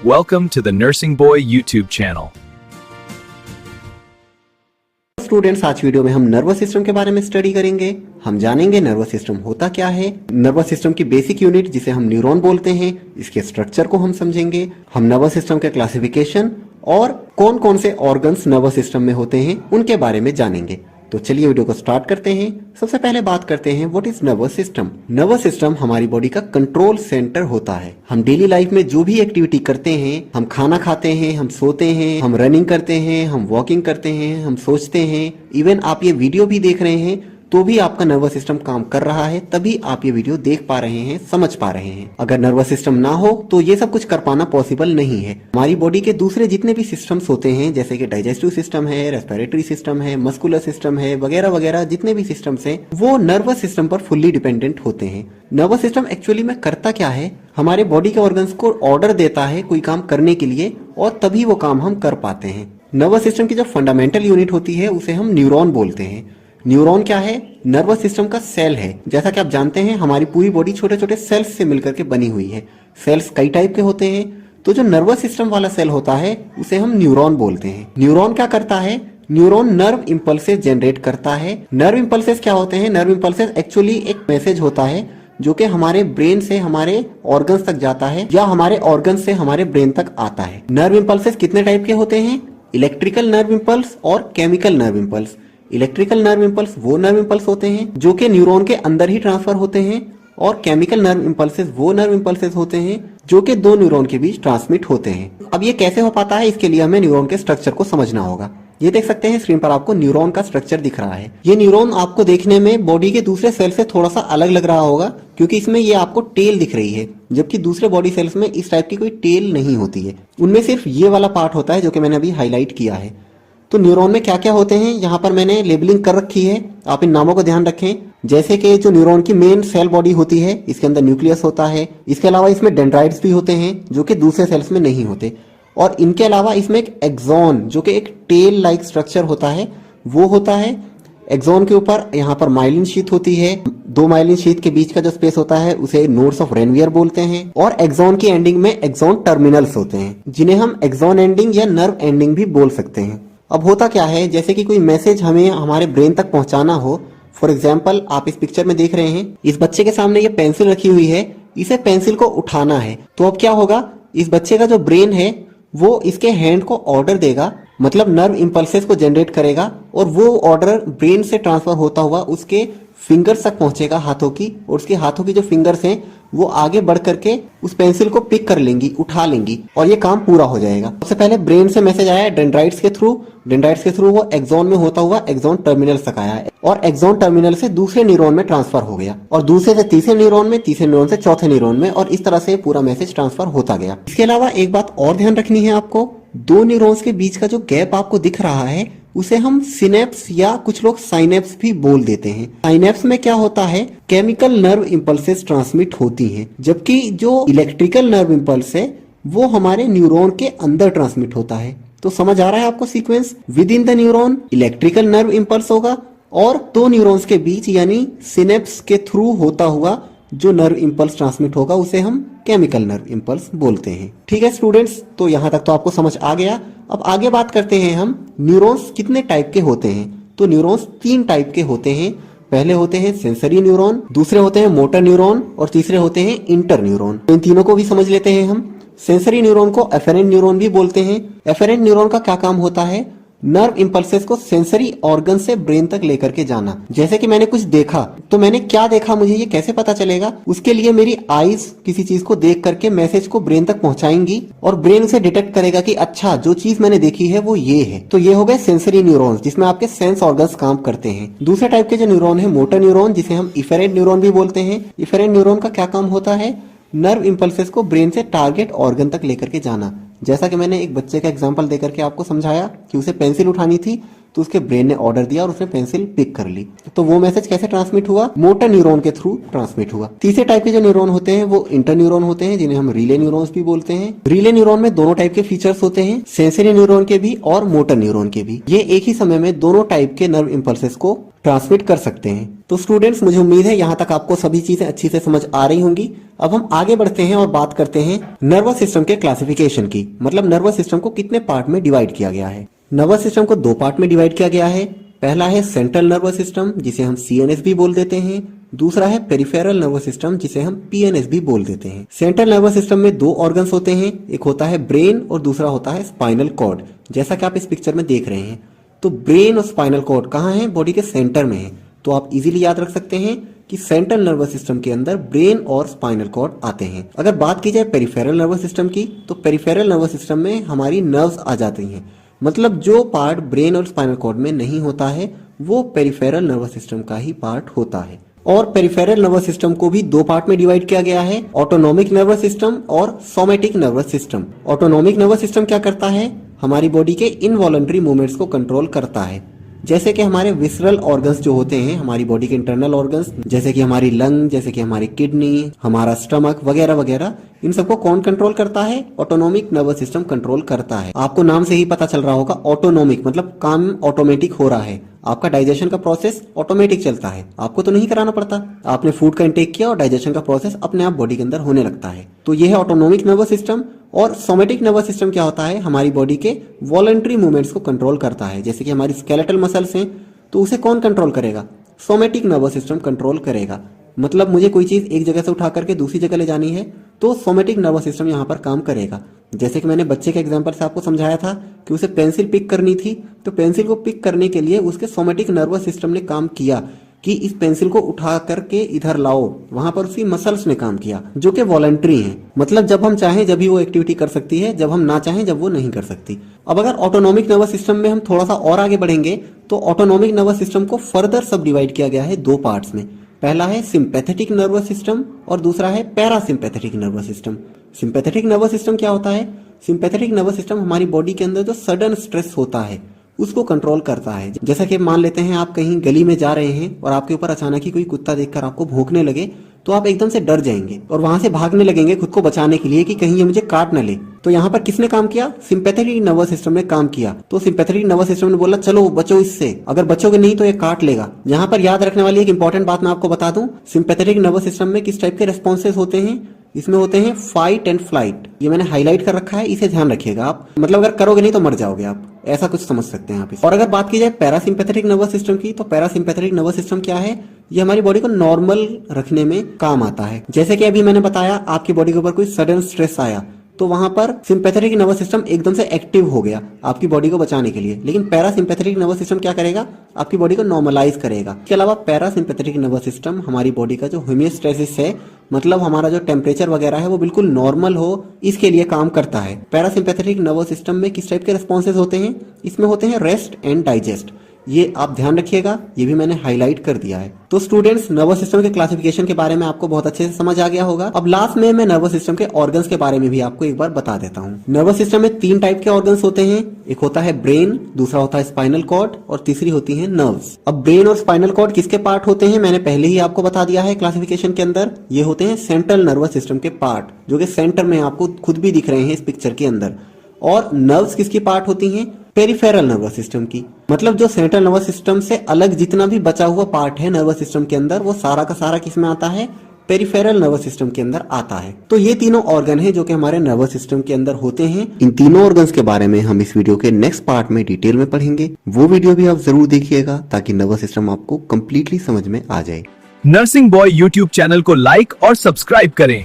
Welcome to the Nursing Boy YouTube channel. Students, आज video में हम नर्वस सिस्टम के बारे में स्टडी करेंगे। हम जानेंगे नर्वस सिस्टम होता क्या है, नर्वस सिस्टम की बेसिक यूनिट जिसे हम न्यूरॉन बोलते हैं, इसके स्ट्रक्चर को हम समझेंगे। हम नर्वस सिस्टम के क्लासिफिकेशन और कौन कौन से ऑर्गन्स नर्वस सिस्टम में होते हैं उनके बारे में जानेंगे। तो चलिए वीडियो को स्टार्ट करते हैं। सबसे पहले बात करते हैं what is nervous system. Nervous system हमारी बॉडी का कंट्रोल सेंटर होता है। हम डेली लाइफ में जो भी एक्टिविटी करते हैं, हम खाना खाते हैं, हम सोते हैं, हम रनिंग करते हैं, हम वॉकिंग करते हैं, हम सोचते हैं, इवन आप ये वीडियो भी देख रहे हैं तो भी आपका नर्वस सिस्टम काम कर रहा है, तभी आप ये वीडियो देख पा रहे हैं, समझ पा रहे हैं। अगर नर्वस सिस्टम ना हो तो ये सब कुछ कर पाना पॉसिबल नहीं है। हमारी बॉडी के दूसरे जितने भी सिस्टम्स होते हैं, जैसे कि डाइजेस्टिव सिस्टम है, रेस्पिरेटरी सिस्टम है, मस्कुलर सिस्टम है, वगैरह वगैरह, जितने भी सिस्टम्स हैं वो नर्वस सिस्टम पर फुल्ली डिपेंडेंट होते हैं। नर्वस सिस्टम एक्चुअली में करता क्या है, हमारे बॉडी के ऑर्गन्स को ऑर्डर देता है कोई काम करने के लिए, और तभी वो काम हम कर पाते हैं। नर्वस सिस्टम की जो फंडामेंटल यूनिट होती है उसे हम न्यूरॉन बोलते हैं। न्यूरॉन क्या है? नर्वस सिस्टम का सेल है। जैसा कि आप जानते हैं हमारी पूरी बॉडी छोटे छोटे सेल्स से मिलकर के बनी हुई है। सेल्स कई टाइप के होते हैं, तो जो नर्वस सिस्टम वाला सेल होता है उसे हम न्यूरॉन बोलते हैं। न्यूरॉन क्या करता है? न्यूरॉन नर्व इंपल्सेस जनरेट करता है। नर्व इंपल्सेस क्या होते हैं? नर्व इंपल्सेस एक्चुअली एक मैसेज होता है जो कि हमारे ब्रेन से हमारे ऑर्गन्स तक जाता है, या हमारे ऑर्गन्स से हमारे ब्रेन तक आता है। नर्व इंपल्सेस कितने टाइप के होते हैं? इलेक्ट्रिकल नर्व इंपल्स और chemical nerve impulse. Electrical nerve impulse वो नर्व इंपल्स होते हैं जो कि न्यूरॉन के अंदर ही ट्रांसफर होते हैं, और केमिकल नर्व इंपल्सेस वो नर्व इंपल्सेस होते हैं जो कि दो न्यूरॉन के बीच ट्रांसमिट होते हैं। अब ये कैसे हो पाता है, इसके लिए हमें न्यूरॉन के स्ट्रक्चर को समझना होगा। ये देख सकते हैं स्क्रीन पर आपको न्यूरॉन का स्ट्रक्चर दिख रहा है। ये न्यूरॉन आपको देखने में बॉडी के दूसरे सेल से थोड़ा सा अलग लग रहा होगा, क्योंकि इसमें ये आपको टेल दिख रही है, जबकि दूसरे बॉडी सेल्स में इस टाइप की कोई टेल नहीं होती है। उनमें सिर्फ ये वाला पार्ट होता है जो कि मैंने अभी हाईलाइट किया है। तो न्यूरॉन में क्या क्या होते हैं यहाँ पर मैंने लेबलिंग कर रखी है, आप इन नामों को ध्यान रखें। जैसे कि जो न्यूरॉन की मेन सेल बॉडी होती है, इसके अंदर न्यूक्लियस होता है। इसके अलावा इसमें डेंड्राइट्स भी होते हैं जो कि दूसरे सेल्स में नहीं होते, और इनके अलावा इसमें एक एक्सॉन जो कि एक टेल लाइक स्ट्रक्चर होता है वो होता है। एक्सॉन के ऊपर यहाँ पर माइलिन शीथ होती है। दो माइलिन शीथ के बीच का जो स्पेस होता है उसे नोड्स ऑफ रेनवियर बोलते हैं, और एक्सॉन की एंडिंग में एक्सॉन टर्मिनल्स होते हैं जिन्हें हम एक्सॉन एंडिंग या नर्व एंडिंग भी बोल सकते हैं। अब होता क्या है, जैसे कि कोई मैसेज हमें हमारे ब्रेन तक पहुंचाना हो, फॉर एग्जाम्पल आप इस पिक्चर में देख रहे हैं, इस बच्चे के सामने ये पेंसिल रखी हुई है, इसे पेंसिल को उठाना है। तो अब क्या होगा, इस बच्चे का जो ब्रेन है वो इसके हैंड को ऑर्डर देगा, मतलब नर्व इंपल्सेस को जनरेट करेगा, और वो ऑर्डर ब्रेन से ट्रांसफर होता हुआ उसके फिंगर्स तक पहुंचेगा, हाथों की, और उसके हाथों की जो फिंगर्स हैं वो आगे बढ़ करके उस पेंसिल को पिक कर लेंगी, उठा लेंगी, और ये काम पूरा हो जाएगा। सबसे पहले ब्रेन से मैसेज आया डेंड्राइट्स के थ्रू, डेंड्राइट्स के थ्रू वो एक्सॉन में होता हुआ एक्सॉन टर्मिनल तक आया, और एक्सॉन टर्मिनल से दूसरे न्यूरॉन में ट्रांसफर हो गया, और दूसरे से तीसरे न्यूरॉन में, तीसरे न्यूरॉन से चौथे न्यूरॉन में, और इस तरह से पूरा मैसेज ट्रांसफर होता गया। इसके अलावा एक बात और ध्यान रखनी है आपको, दो न्यूरॉन्स के बीच का जो गैप आपको दिख रहा है उसे हम सिनेप्स या कुछ लोग साइनेप्स भी बोल देते हैं। साइनेप्स में क्या होता है, केमिकल नर्व इंपल्सेस ट्रांसमिट होती हैं, जबकि जो इलेक्ट्रिकल नर्व इंपल्स है वो हमारे न्यूरॉन के अंदर ट्रांसमिट होता है। तो समझ आ रहा है आपको sequence? With in the neuron electrical nerve impulse होगा, और दो न्यूरॉन्स के बीच यानी सिनेप्स के थ्रू होता हुआ जो नर्व इंपल्स ट्रांसमिट होगा उसे हम केमिकल नर्व इंपल्स बोलते हैं। ठीक है स्टूडेंट्स, तो यहाँ तक तो आपको समझ आ गया। अब आगे बात करते हैं हम न्यूरॉन्स कितने टाइप के होते हैं। तो न्यूरॉन्स तीन टाइप के होते हैं। पहले होते हैं सेंसरी न्यूरॉन, दूसरे होते हैं मोटर न्यूरॉन, और तीसरे होते हैं इंटर न्यूरॉन। इन तीनों को भी समझ लेते हैं हम। सेंसरी न्यूरॉन को एफेरेंट न्यूरॉन भी बोलते हैं। एफेरेंट न्यूरॉन का क्या काम होता है, नर्व इंपल्सेस को सेंसरी ऑर्गन से ब्रेन तक लेकर के जाना। जैसे कि मैंने कुछ देखा, तो मैंने क्या देखा मुझे ये कैसे पता चलेगा, उसके लिए मेरी आईज किसी चीज को देख करके मैसेज को ब्रेन तक पहुंचाएंगी, और ब्रेन उसे डिटेक्ट करेगा कि अच्छा जो चीज मैंने देखी है वो ये है। तो ये हो गए सेंसरी न्यूरॉन्स जिसमें आपके सेंस ऑर्गन्स काम करते हैं। दूसरे टाइप के जो न्यूरॉन है मोटर न्यूरॉन, जिसे हम इफेरेंट न्यूरॉन भी बोलते हैं। इफेरेंट न्यूरॉन का क्या काम होता है, नर्व इंपल्सेस को ब्रेन से टारगेट ऑर्गन तक लेकर के जाना। जैसा कि मैंने एक बच्चे का एग्जांपल देकर के आपको समझाया कि उसे पेंसिल उठानी थी, तो उसके ब्रेन ने ऑर्डर दिया और उसने पेंसिल पिक कर ली। तो वो मैसेज कैसे ट्रांसमिट हुआ, मोटर न्यूरॉन के थ्रू ट्रांसमिट हुआ। तीसरे टाइप के जो न्यूरॉन होते हैं वो इंटर न्यूरॉन होते हैं, जिन्हें हम रिले न्यूरॉन्स भी बोलते हैं। रिले न्यूरॉन में दोनों टाइप के फीचर्स होते हैं, सेंसरी न्यूरॉन के भी और मोटर न्यूरॉन के भी। ये एक ही समय में दोनों टाइप के नर्व इंपल्सेस को ट्रांसमिट कर सकते हैं। तो स्टूडेंट्स, मुझे उम्मीद है यहाँ तक आपको सभी चीजें अच्छी से समझ आ रही होंगी। अब हम आगे बढ़ते हैं और बात करते हैं नर्वस सिस्टम के क्लासिफिकेशन की, मतलब नर्वस सिस्टम को कितने पार्ट में डिवाइड किया गया है। नर्वस सिस्टम को 2 पार्ट में डिवाइड किया गया है। पहला है सेंट्रल नर्वस सिस्टम, जिसे हम सीएनएस भी बोल देते हैं। दूसरा है पेरिफेरल नर्वस सिस्टम, जिसे हम पीएनएस भी बोल देते हैं। सेंट्रल नर्वस सिस्टम में 2 ऑर्गन्स होते हैं, एक होता है ब्रेन और दूसरा होता है स्पाइनल कॉर्ड, जैसा कि आप इस पिक्चर में देख रहे हैं। तो ब्रेन और स्पाइनल कॉर्ड कहाँ है? बॉडी के सेंटर में है। तो आप इजीली याद रख सकते हैं कि सेंट्रल नर्वस सिस्टम के अंदर ब्रेन और स्पाइनल कॉर्ड आते हैं। अगर बात की जाए पेरिफेरल नर्वस सिस्टम की, तो पेरिफेरल नर्वस सिस्टम में हमारी नर्व्स आ जाती हैं, मतलब जो पार्ट ब्रेन और स्पाइनल कॉर्ड में नहीं होता है वो पेरिफेरल नर्वस सिस्टम का ही पार्ट होता है। और पेरिफेरल नर्वस सिस्टम को भी 2 पार्ट में डिवाइड किया गया है, ऑटोनॉमिक नर्वस सिस्टम और somatic nervous system. Autonomic nervous system क्या करता है? हमारी बॉडी के इनवॉलंटरी मूवमेंट्स को कंट्रोल करता है, जैसे कि हमारे विसरल ऑर्गन्स जो होते हैं, हमारी बॉडी के इंटरनल ऑर्गन्स, जैसे कि हमारी लंग, जैसे कि हमारी किडनी, हमारा स्टमक वगैरह वगैरह, इन सबको कौन कंट्रोल करता है? ऑटोनॉमिक नर्वस सिस्टम कंट्रोल करता है। आपको नाम से ही पता चल रहा होगा, ऑटोनॉमिक मतलब काम ऑटोमेटिक हो रहा है। आपका डाइजेशन का प्रोसेस ऑटोमेटिक चलता है, आपको तो नहीं कराना पड़ता। आपने फूड का इंटेक किया और डाइजेशन का प्रोसेस अपने आप बॉडी के अंदर होने लगता है। तो ये है ऑटोनॉमिक नर्वस सिस्टम। और सोमैटिक नर्वस सिस्टम क्या होता है? हमारी बॉडी के वॉलंटरी मूवमेंट्स को कंट्रोल करता है, जैसे कि हमारी स्केलेटल मसल्स हैं, तो उसे कौन कंट्रोल करेगा? सोमैटिक नर्वस सिस्टम कंट्रोल करेगा। मतलब मुझे कोई चीज एक जगह से उठा करके दूसरी जगह ले जानी है तो सोमैटिक नर्वस सिस्टम यहाँ पर काम करेगा। जैसे कि मैंने बच्चे के एग्जांपल से आपको समझाया था कि उसे पेंसिल पिक करनी थी, तो पेंसिल को पिक करने के लिए उसके सोमैटिक नर्वस सिस्टम ने काम किया कि इस पेंसिल को उठा करके इधर लाओ। वहां पर उसकी मसल्स ने काम किया जो कि वॉलंटरी हैं, मतलब जब हम चाहें जब ही वो एक्टिविटी कर सकती है, जब हम ना चाहें जब वो नहीं कर सकती। अब अगर ऑटोनॉमिक नर्वस सिस्टम में हम थोड़ा सा और आगे बढ़ेंगे तो ऑटोनॉमिक नर्वस सिस्टम को फर्दर सब डिवाइड किया गया है 2 पार्ट्स में। पहला है सिंपैथेटिक नर्वस सिस्टम और दूसरा है parasympathetic nervous system. Sympathetic nervous system क्या होता है? सिंपैथेटिक नर्वस सिस्टम हमारी बॉडी के अंदर जो सडन स्ट्रेस होता है उसको कंट्रोल करता है। जैसा कि मान लेते हैं आप कहीं गली में जा रहे हैं और आपके ऊपर अचानक ही कोई कुत्ता देखकर आपको भौंकने लगे, तो आप एकदम से डर जाएंगे और वहां से भागने लगेंगे खुद को बचाने के लिए कि कहीं ये मुझे काट न ले। तो यहाँ पर किसने काम किया? सिंपैथेटिक नर्वस सिस्टम ने काम किया। तो सिंपैथेटिक नर्वस सिस्टम ने बोला चलो बचो इससे, अगर बचोगे नहीं तो ये काट लेगा। यहाँ पर याद रखने वाली एक इंपॉर्टेंट बात मैं आपको बता दूं, सिंपैथेटिक नर्वस सिस्टम में किस टाइप के रेस्पॉन्सेज होते हैं? इसमें होते हैं फाइट एंड फ्लाइट। ये मैंने हाईलाइट कर रखा है, इसे ध्यान रखिएगा आप, मतलब अगर करोगे नहीं तो मर जाओगे आप, ऐसा कुछ समझ सकते हैं आप इसे। और अगर बात की जाए पैरासिम्पैथेटिक नर्वस सिस्टम की, तो पैरासिम्पैथेटिक नर्वस सिस्टम क्या है? ये हमारी बॉडी को नॉर्मल रखने में काम आता है। जैसे कि अभी मैंने बताया, आपकी बॉडी के ऊपर कोई सडन स्ट्रेस आया तो वहां पर सिंपैथेटिक नर्वस सिस्टम एकदम से एक्टिव हो गया आपकी बॉडी को बचाने के लिए। लेकिन पैरासिम्पैथेटिक नर्वस सिस्टम क्या करेगा? आपकी बॉडी को नॉर्मलाइज करेगा। इसके अलावा पैरासिम्पैथेटिक नर्वस सिस्टम हमारी बॉडी का जो होमियोस्टेसिस है, मतलब हमारा जो टेम्परेचर वगैरह है वो बिल्कुल नॉर्मल हो, इसके लिए काम करता है। पैरासिम्पैथेटिक नर्वस सिस्टम में किस टाइप के रिस्पॉन्सेज होते हैं? इसमें होते हैं रेस्ट एंड डाइजेस्ट। ये आप ध्यान रखिएगा, ये भी मैंने हाईलाइट कर दिया है। तो स्टूडेंट्स, नर्वस सिस्टम के क्लासिफिकेशन के बारे में आपको बहुत अच्छे से समझ आ गया होगा। अब लास्ट में मैं नर्वस सिस्टम के ऑर्गन्स के बारे में भी आपको एक बार बता देता हूँ। नर्वस सिस्टम में 3 टाइप के ऑर्गन्स होते हैं, एक होता है ब्रेन, दूसरा होता है स्पाइनल कॉर्ड और तीसरी होती है नर्व्स। अब ब्रेन और स्पाइनल कॉर्ड किसके पार्ट होते हैं मैंने पहले ही आपको बता दिया है क्लासिफिकेशन के अंदर। ये होते हैं सेंट्रल नर्वस सिस्टम के पार्ट, जो कि सेंटर में आपको खुद भी दिख रहे हैं इस पिक्चर के अंदर। और नर्व्स किसकी पार्ट होती हैं? पेरिफेरल नर्वस सिस्टम की। मतलब जो सेंट्रल नर्वस सिस्टम से अलग जितना भी बचा हुआ पार्ट है नर्वस सिस्टम के अंदर, वो सारा का सारा किस में आता है? पेरिफेरल नर्वस सिस्टम के अंदर आता है। तो ये तीनों ऑर्गन हैं जो कि हमारे नर्वस सिस्टम के अंदर होते हैं। इन तीनों ऑर्गन्स के बारे में हम इस वीडियो के नेक्स्ट पार्ट में डिटेल में पढ़ेंगे। वो वीडियो भी आप जरूर देखिएगा ताकि नर्वस सिस्टम आपको कंप्लीटली समझ में आ जाए। नर्सिंग बॉय यूट्यूब चैनल को लाइक और सब्सक्राइब करें।